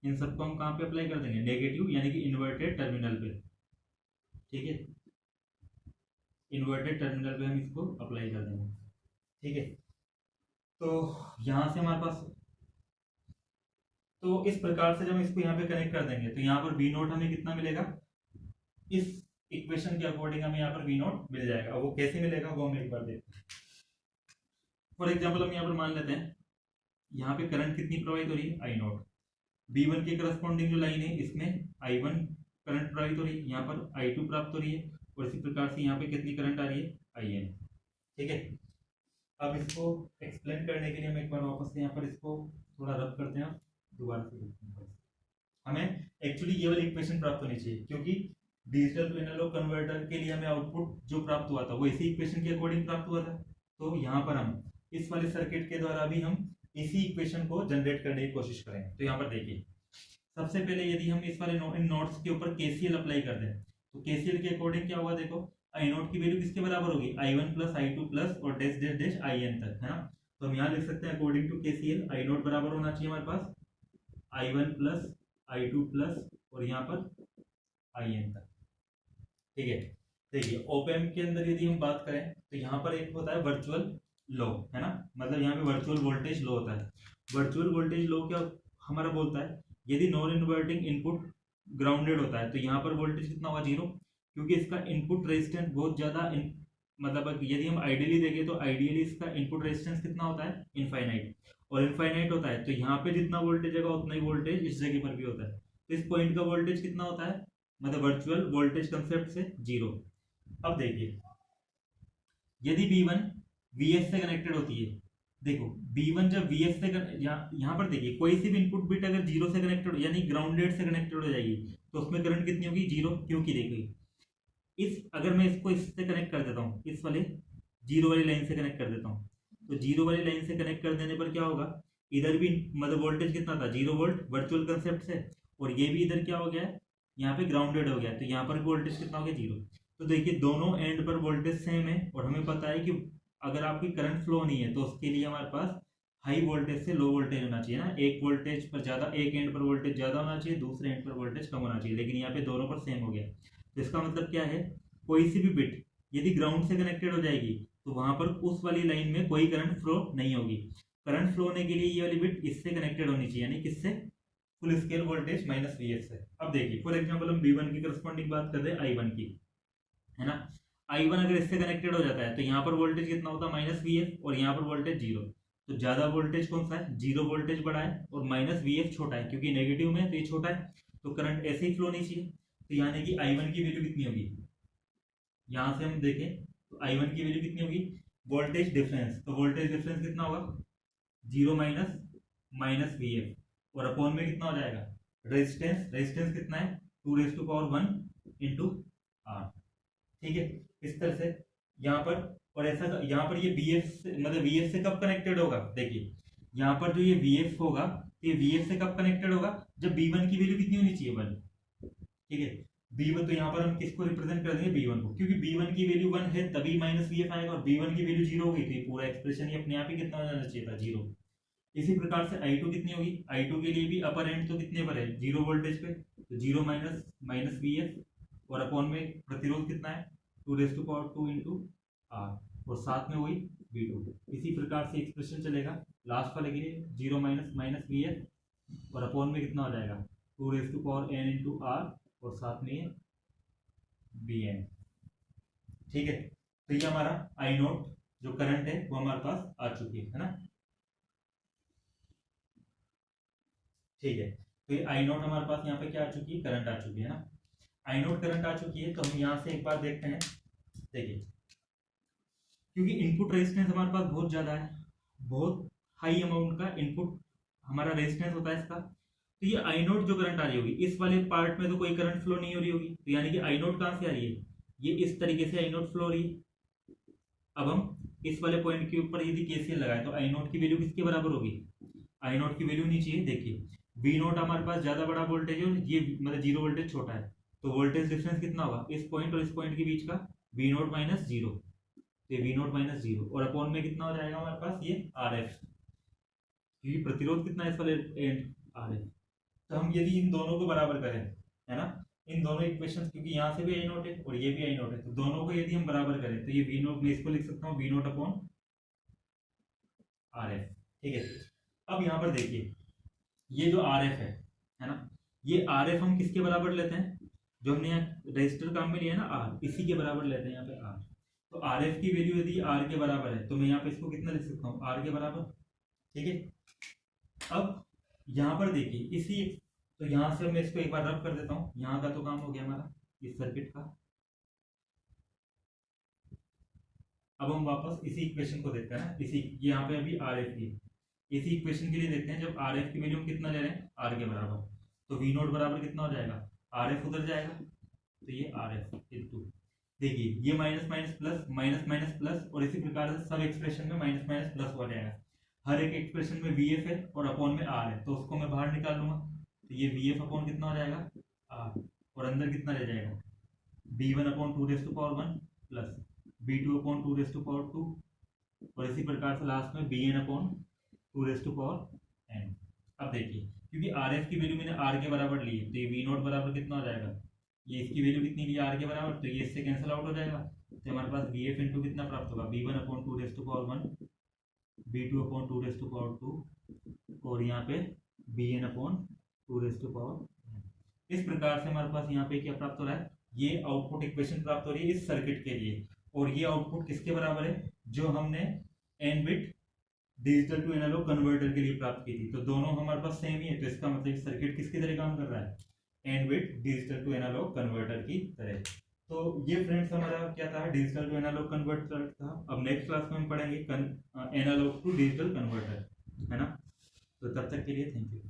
इन सबको हम कहाँ पे अप्लाई कर देंगे, नेगेटिव यानी कि इन्वर्टेड टर्मिनल पे, ठीक है, इन्वर्टेड टर्मिनल पे हम इसको अप्लाई कर देंगे, ठीक है। तो यहाँ से हमारे पास, तो इस प्रकार से जब हम इसको यहाँ पे कनेक्ट कर देंगे तो यहाँ पर वी नोट हमें कितना मिलेगा, इस इक्वेशन के अकॉर्डिंग हमें यहाँ पर वी नोट मिल जाएगा। वो कैसे मिलेगा वो हम एक बार देखते हैं। फॉर एग्जाम्पल हम यहाँ पर मान लेते हैं यहाँ पे करंट कितनी प्रोवाइड हो रही है, आई नोट, B1 के करस्पॉन्डिंग जो लाइन है इसमें I1 करंट प्रवाहित हो रही है, यहाँ पर I2 प्राप्त हो रही है, और इसी प्रकार से यहाँ पे कितनी करंट आ रही है, IN, ठीक है। अब इसको एक्सप्लेन करने के लिए हम एक बार वापस से यहाँ पर इसको थोड़ा रब करते हैं, दोबारा से देखते हैं। हमें एक्चुअली ये वाली इक्वेशन प्राप्त होनी चाहिए, क्योंकि डिजिटल टू एनालॉग कन्वर्टर के लिए हमें आउटपुट जो प्राप्त हुआ था वो इसी इक्वेशन के अकॉर्डिंग प्राप्त हुआ था। तो यहाँ पर हम इस वाले सर्किट के द्वारा भी हम इसी इक्वेशन को जनरेट करने की कोशिश करेंगे। तो यहाँ पर देखिए, सबसे पहले यदि हम इस वाले इन नोड्स के ऊपर केसीएल अप्लाई कर दें तो केसीएल के अकॉर्डिंग क्या होगा, देखो आई नोट की वैल्यू किसके बराबर होगी, I1 प्लस I2 प्लस और डैश डैश डैश IN तक, है ना। तो हम यहाँ लिख सकते हैं according to KCL I naught बराबर होना चाहिए हमारे पास I1 प्लस I2 प्लस और यहाँ पर IN तक, ठीक है। देखिए ओप एम्प के अंदर यदि हम बात करें तो यहाँ पर एक होता है वर्चुअल लो, है ना, मतलब यहाँ पे वर्चुअल वोल्टेज लो होता है। वर्चुअल वोल्टेज लो क्या हमारा बोलता है, यदि नॉन इन्वर्टिंग इनपुट ग्राउंडेड होता है तो यहाँ पर वोल्टेज कितना होगा, 0, क्योंकि इसका इनपुट रेजिस्टेंस बहुत ज़्यादा मतलब यदि हम आइडियली देखें तो आइडियली इसका इनपुट रेजिस्टेंस कितना होता है, इनफाइनाइट, और इनफाइनाइट होता है तो यहाँ पे जितना वोल्टेज होगा उतना ही वोल्टेज इस जगह पर भी होता है। तो इस पॉइंट का वोल्टेज कितना होता है, मतलब वर्चुअल वोल्टेज कंसेप्ट से 0। अब देखिए यदि B1 VS से कनेक्टेड होती है, देखो B1 जब VS से यहाँ पर देखिए कोई सी भी इनपुट बिट अगर 0 से कनेक्टेड हो यानी ग्राउंडेड से कनेक्टेड हो जाएगी तो उसमें करंट कितनी होगी, 0, क्योंकि देखिए इस अगर मैं इसको इससे कनेक्ट कर देता हूँ, इस वाले 0 वाली लाइन से कनेक्ट कर देता हूँ, तो 0 वाली लाइन से कनेक्ट कर देने पर क्या होगा, इधर भी मतलब वोल्टेज कितना था, 0 वोल्ट वर्चुअल कंसेप्ट से, और ये भी इधर क्या हो गया है, यहाँ पे ग्राउंडेड हो गया, तो यहाँ पर वोल्टेज कितना हो गया, 0। तो देखिए दोनों एंड पर वोल्टेज सेम है, और हमें पता है कि अगर आपकी करंट फ्लो नहीं है तो उसके लिए हमारे पास हाई वोल्टेज से लो वोल्टेज होना चाहिए ना, एक वोल्टेज पर ज़्यादा, एक एंड पर वोल्टेज ज़्यादा होना चाहिए, दूसरे एंड पर वोल्टेज कम होना चाहिए, लेकिन यहाँ पे दोनों पर सेम हो गया। तो इसका मतलब क्या है, कोई सी भी बिट यदि ग्राउंड से कनेक्टेड हो जाएगी तो वहां पर उस वाली लाइन में कोई करंट फ्लो नहीं होगी। करंट फ्लो होने के लिए ये वाली बिट इससे कनेक्टेड होनी चाहिए, यानी किससे, full scale voltage minus VS से। अब देखिए फॉर एग्जांपल हम B1 की करस्पॉन्डिंग बात कर रहे हैं I1 की, है ना। I1 अगर इससे कनेक्टेड हो जाता है तो यहाँ पर वोल्टेज कितना होता है, माइनस VS, और यहाँ पर वोल्टेज 0। तो ज्यादा वोल्टेज कौन सा है, 0 वोल्टेज बड़ा है और माइनस VS छोटा है, क्योंकि नेगेटिव में तो ये छोटा है, तो करंट ऐसे ही फ्लो नहीं चाहिए। तो यानी कि I1 की वैल्यू कितनी होगी, यहाँ से हम देखें तो I1 की वैल्यू कितनी होगी, वोल्टेज डिफरेंस, तो वोल्टेज डिफरेंस कितना होगा, 0 माइनस VF, और अपॉन में कितना हो जाएगा, रेजिस्टेंस, रेजिस्टेंस कितना है 2⁻1 इंटू R, ठीक है। इस तरह से यहाँ पर, और ऐसा यहाँ पर ये VF मतलब VF से कब कनेक्टेड होगा, देखिए यहाँ पर जो ये VF होगा, ये VF से कब कनेक्टेड होगा, जब B1 की वैल्यू कितनी होनी चाहिए, 1, ठीक है। B1 तो यहाँ पर हम किसको रिप्रेजेंट कर देंगे, B1 को, क्योंकि B1 की वैल्यू 1 है तभी माइनस VF आएगा, और B1 की वैल्यू 0 होगी तो ये पूरा एक्सप्रेशन ही अपने आप ही कितना हो जाना चाहिए था, 0। इसी प्रकार से I2 कितनी होगी, I2 के लिए भी अपर एंड तो कितने पर है, 0 वोल्टेज पे, तो 0 माइनस VF, और अपॉन में प्रतिरोध कितना है 2⁻2 इंटू R, और साथ में वही V2। इसी प्रकार से एक्सप्रेशन चलेगा लास्ट वाले के लिए, 0 माइनस VF, और अपॉन में कितना हो जाएगा 2⁻n इंटू R, और साथ में Bn, ठीक है। तो ये हमारा I0 जो करंट है वो हमारे पास आ चुकी है ना, ठीक है। तो ये I0 हमारे पास यहाँ पे क्या आ चुकी है, करंट आ चुकी है ना, I0 करंट आ चुकी है। तो हम यहाँ से एक बार देखते हैं, देखिए क्योंकि इनपुट रेजिस्टेंस हमारे पास बहुत ज्यादा है, बहुत हाई अमाउंट का इनपुट हमारा रेजिस्टेंस होता है इसका, तो ये I0 जो करंट आ रही होगी इस वाले पार्ट में तो कोई करंट फ्लो नहीं हो रही होगी, तो यानी कि I0 कहाँ से आ रही है, ये इस तरीके से I0 फ्लो हो रही है। अब हम इस वाले पॉइंट के ऊपर यदि KCL लगाए तो I0 की वैल्यू किसके बराबर होगी, I0 की वैल्यू नहीं चाहिए, देखिए वी नोट हमारे पास ज्यादा बड़ा वोल्टेज है और ये मतलब जीरो वोल्टेज छोटा है, तो वोल्टेज डिफरेंस कितना होगा इस पॉइंट और इस पॉइंट के बीच का, वी नोट माइनस जीरो, तो ये वी नोट माइनस जीरो, और अपॉन में कितना हो जाएगा हमारे पास ये आर एफ, क्योंकि प्रतिरोध कितना है इस वाले एंड आर एफ। तो हम यदि इन दोनों को बराबर करें, है ना, इन दोनों इक्वेशन, क्योंकि यहाँ से भी आई नोट है और ये भी आई नोट है, तो दोनों को यदि हम बराबर करें तो ये वी नोट, मैं इसको लिख सकता हूँ V naught upon R F. ठीक है, अब यहाँ पर देखिए ये जो आर एफ है ना, ये आर एफ हम किसके बराबर लेते हैं, जो हमने यहाँ रजिस्टर काम में लिया है ना आर, इसी के बराबर लेते हैं यहाँ पे आर। तो आर एफ की वैल्यू यदि आर के बराबर है तो मैं यहाँ पे इसको कितना लिख सकता हूँ आर के बराबर। ठीक है, अब यहाँ पर देखिए इसी, तो यहाँ से मैं इसको एक बार रब कर देता हूँ, यहाँ का तो काम हो गया हमारा इस सर्किट का। अब हम वापस इसी इक्वेशन को देखते हैं ना, इसी यहाँ पे अभी आर एफ की, इसी इक्वेशन के लिए देखते हैं, जब आर एफ की वैल्यू हम कितना ले रहे हैं आर के बराबर, तो वी नोट बराबर कितना हो जाएगा, आर एफ उधर जाएगा, तो ये आर एफ इंटू, देखिए ये minus minus plus, minus minus plus, और इसी प्रकार से सब एक्सप्रेशन में माइनस माइनस प्लस हो जाएगा। हर एक एक्सप्रेशन में वी एफ है और अपॉन में आर है, तो उसको मैं बाहर निकाल लूंगा, तो ये वी एफ अपॉन कितना हो जाएगा आर, और अंदर कितना रह जाएगा b one upon two raise to power one plus b two upon two raise to power two, और इसी प्रकार से लास्ट में b n upon two raise to power n. अब देखिए क्योंकि आर एफ की वैल्यू मैंने आर के बराबर ली है, तो ये वी नोट बराबर कितना हो जाएगा, ये इसकी वैल्यू कितनी ली आर के बराबर, तो ये इससे कैंसिल आउट हो जाएगा, तो हमारे पास बी एफ इंटू कितना प्राप्त होगा, b one upon two raise to power one, b two upon two raise to power two, और यहाँ पे b n upon two raise to power. इस प्रकार से हमारे पास यहाँ पे क्या प्राप्त हो रहा है, ये आउटपुट इक्वेशन प्राप्त हो रही है इस सर्किट के लिए, और ये आउटपुट किसके बराबर है, जो हमने n bit digital to analogue converter के लिए प्राप्त की थी, तो दोनों हमारे पास सेम ही है, तो इसका मतलब सर्किट किसकी तरह काम कर रहा है, n bit digital to analogue converter की तरह। तो ये फ्रेंड्स हमारा क्या था, डिजिटल टू एनालॉग कन्वर्टर था। अब नेक्स्ट क्लास में हम पढ़ेंगे एनालॉग टू डिजिटल कन्वर्टर, है ना। तो तब तक के लिए थैंक यू।